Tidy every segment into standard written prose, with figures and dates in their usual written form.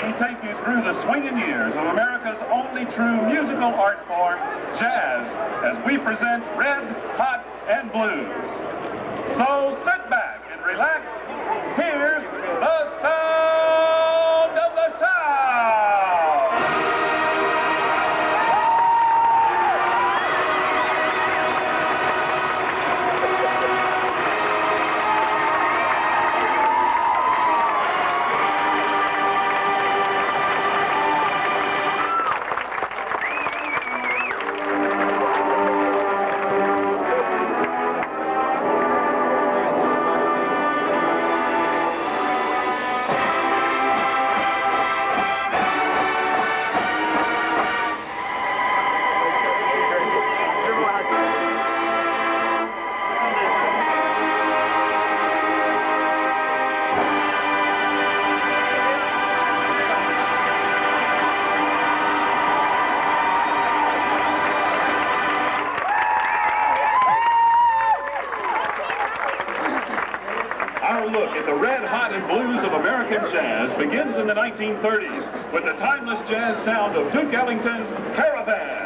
we take you through the swinging years of America's only true musical art form, jazz, as we present Red, Hot, and Blues. So sit back and relax. Here's the sound of the South. Our look at the red, hot, and blues of American jazz begins in the 1930s with the timeless jazz sound of Duke Ellington's Caravan.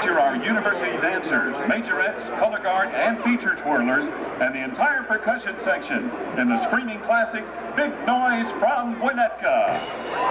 Our university dancers, majorettes, color guard, and feature twirlers, and the entire percussion section in the screaming classic Big Noise from Winnetka.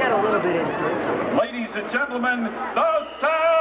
Got a little bit into it. Ladies and gentlemen, the sound.